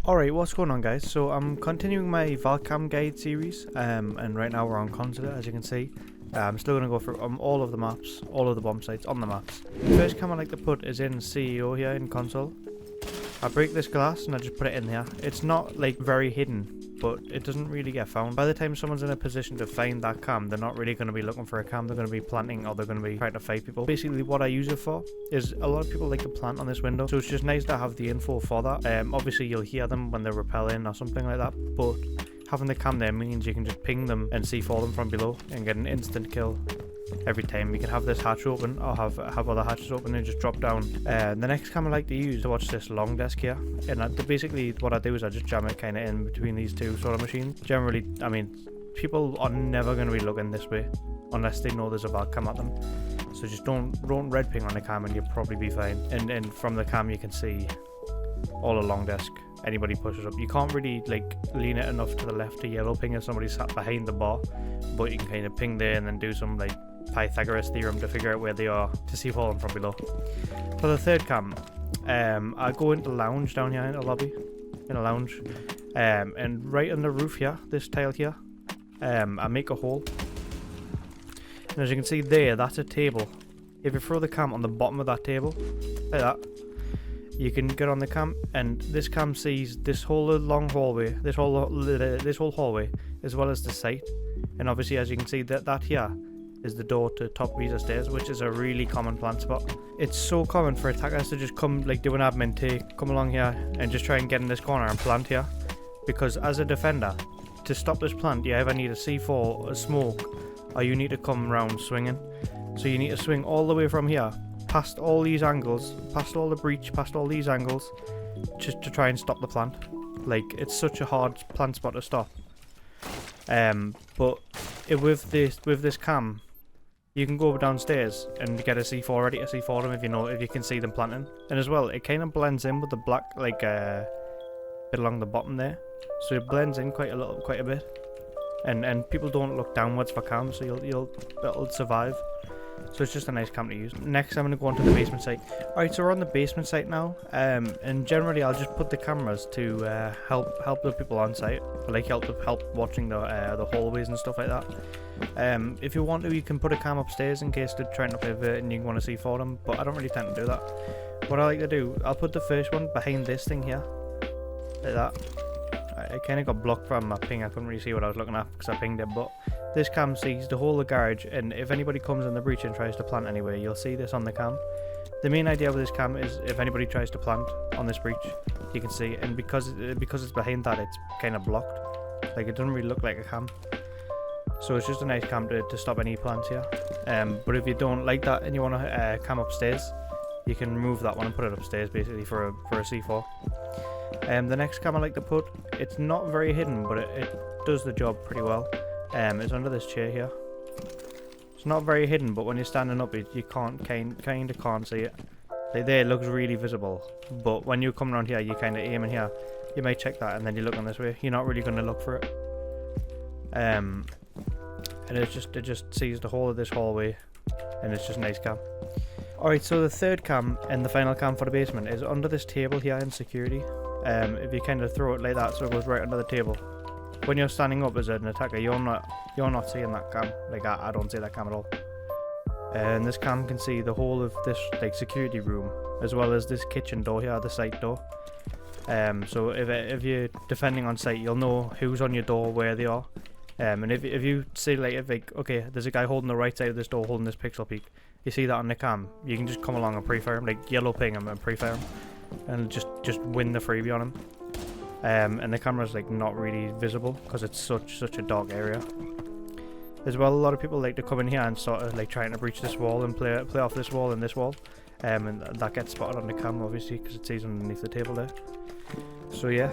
Alright, what's going on guys? So I'm continuing my VALK guide series, and right now we're on Consulate, as you can see. I'm still going to go through all of the maps, all of the bomb sites on the maps. The first cam I like to put is in CEO here in console. I break this glass and I just put it in there. It's not like very hidden, but it doesn't really get found. By the time someone's in a position to find that cam, they're not really going to be looking for a cam, they're going to be planting, or they're going to be trying to fight people. Basically what I use it for is a lot of people like to plant on this window, so it's just nice to have the info for that. Obviously you'll hear them when they're rappelling or something like that, but having the cam there means you can just ping them and C4 them from below and get an instant kill every time. You can have this hatch open or have other hatches open and just drop down. The next cam I like to use to watch this long desk here, and basically what I do is I just jam it kind of in between these two sort of machines. Generally, I mean, people are never going to be looking this way unless they know there's a VALK cam at them. So just don't red ping on the cam and you'll probably be fine. And from the cam you can see all along desk. Anybody pushes up, you can't really like lean it enough to the left to yellow ping if somebody's sat behind the bar, but you can kind of ping there and then do some like Pythagoras theorem to figure out where they are to see falling from below. For the third cam, I go into lounge down here in the lobby, in a lounge, and right on the roof here, this tile here, I make a hole, and as you can see there, that's a table. If you throw the cam on the bottom of that table like that, you can get on the cam, and this cam sees this whole long hallway, this whole hallway, as well as the site. And obviously, as you can see, that here is the door to top visa stairs, which is a really common plant spot. It's so common for attackers to just come, like do an admin take, come along here and just try and get in this corner and plant here. Because as a defender, to stop this plant, you either need a C4, a smoke, or you need to come around swinging. So you need to swing all the way from here, past all these angles, past all the breach, past all these angles, just to try and stop the plant. Like, it's such a hard plant spot to stop. But with this cam, you can go downstairs and get a C4 ready to C4 them if you can see them planting. And as well, it kind of blends in with the black, like bit along the bottom there, so it blends in quite a bit. And people don't look downwards for cam, so it'll survive. So it's just a nice cam to use. Next I'm going to go on to the basement site. Alright, so we're on the basement site now, and generally I'll just put the cameras to help the people on site, like help watching the hallways and stuff like that. If you want to, you can put a cam upstairs in case they're trying to pivot and you want to see for them, but I don't really tend to do that. What I like to do, I'll put the first one behind this thing here, like that. I kind of got blocked from my ping, I couldn't really see what I was looking at because I pinged it, but this cam sees the whole of the garage, and if anybody comes in the breach and tries to plant anywhere, you'll see this on the cam. The main idea with this cam is if anybody tries to plant on this breach, you can see, and because it's behind that, it's kind of blocked. Like, it doesn't really look like a cam. So it's just a nice cam to stop any plants here. But if you don't like that and you want a cam upstairs, you can remove that one and put it upstairs basically for a C4. The next cam I like to put, it's not very hidden, but it does the job pretty well. It's under this chair here. It's not very hidden, but when you're standing up, you kind of can't see it. Like there, it looks really visible, but when you come around here, you kind of aim in here. You might check that, and then you look on this way. You're not really going to look for it. And it just sees the whole of this hallway, and it's just a nice cam. Alright, so the third cam and the final cam for the basement is under this table here in security. If you kind of throw it like that, so it goes right under the table. When you're standing up as an attacker, you're not seeing that cam. Like I don't see that cam at all. And this cam can see the whole of this like security room, as well as this kitchen door here, the site door. So if you're defending on site, you'll know who's on your door, where they are. And if you see like okay, there's a guy holding the right side of this door, holding this pixel peak. You see that on the cam, you can just come along and pre-fire him, like yellow ping him and pre-fire him, and just win the freebie on him. And the camera's like not really visible because it's such a dark area. As well, a lot of people like to come in here and sort of like trying to breach this wall and play off this wall and this wall, and that gets spotted on the cam obviously because it sees underneath the table there. So yeah,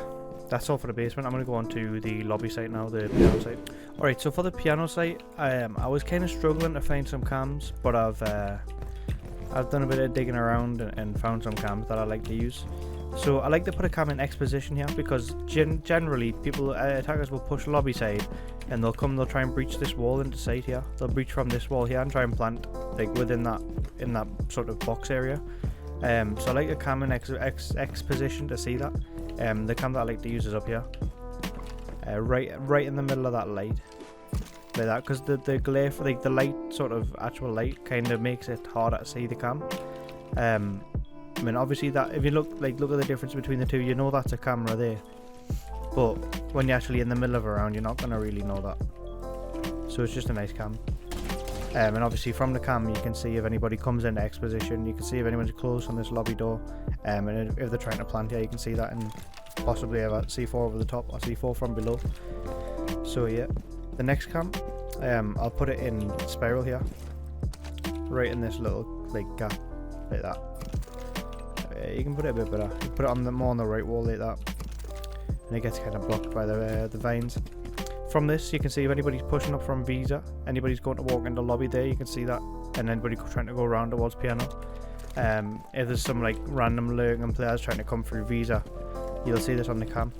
that's all for the basement. I'm going to go on to the lobby site now, the piano site. Alright, so for the piano site, I was kind of struggling to find some cams, but I've done a bit of digging around and found some cams that I like to use. So I like to put a cam in X position here because generally attackers will push lobby side and they'll try and breach this wall into sight here. They'll breach from this wall here and try and plant like within in that sort of box area. So I like a cam in X position to see that. The cam that I like to use is up here, right in the middle of that light, like that, because the glare for the light, sort of actual light, kind of makes it harder to see the cam. I mean, obviously that if you look at the difference between the two, you know that's a camera there, but when you're actually in the middle of a round, you're not gonna really know that. So it's just a nice cam. And obviously from the cam you can see if anybody comes into exposition, you can see if anyone's close on this lobby door, and if they're trying to plant here, you can see that, and possibly have a C4 over the top or C4 from below. So yeah, the next cam, I'll put it in spiral here, right in this little like gap, like that. You can put it a bit better, you can put it on more on the right wall like that, and it gets kind of blocked by the vines. From this you can see if anybody's pushing up from Visa, anybody's going to walk into lobby there, you can see that, and anybody trying to go around towards piano. If there's some like random lurking players trying to come through Visa, you'll see this on the cam,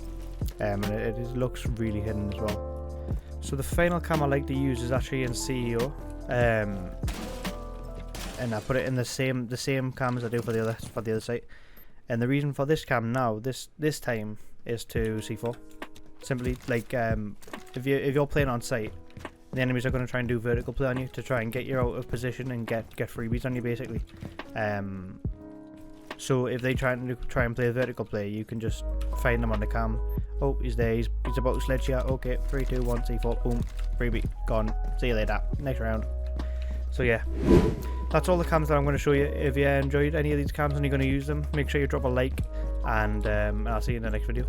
and it looks really hidden as well. So the final cam I like to use is actually in CEO, and I put it in the same cam as I do for the other site. And the reason for this cam now, this time, is to C4. Simply, like, if you're playing on site, the enemies are going to try and do vertical play on you to try and get you out of position and get freebies on you, basically. So if they try and play vertical play, you can just find them on the cam. Oh, he's there. He's about to sledge you. Okay, 3, 2, 1, C4. Boom, freebie gone. See you later. Next round. So yeah, that's all the cams that I'm going to show you. If you enjoyed any of these cams and you're going to use them, make sure you drop a like, and I'll see you in the next video.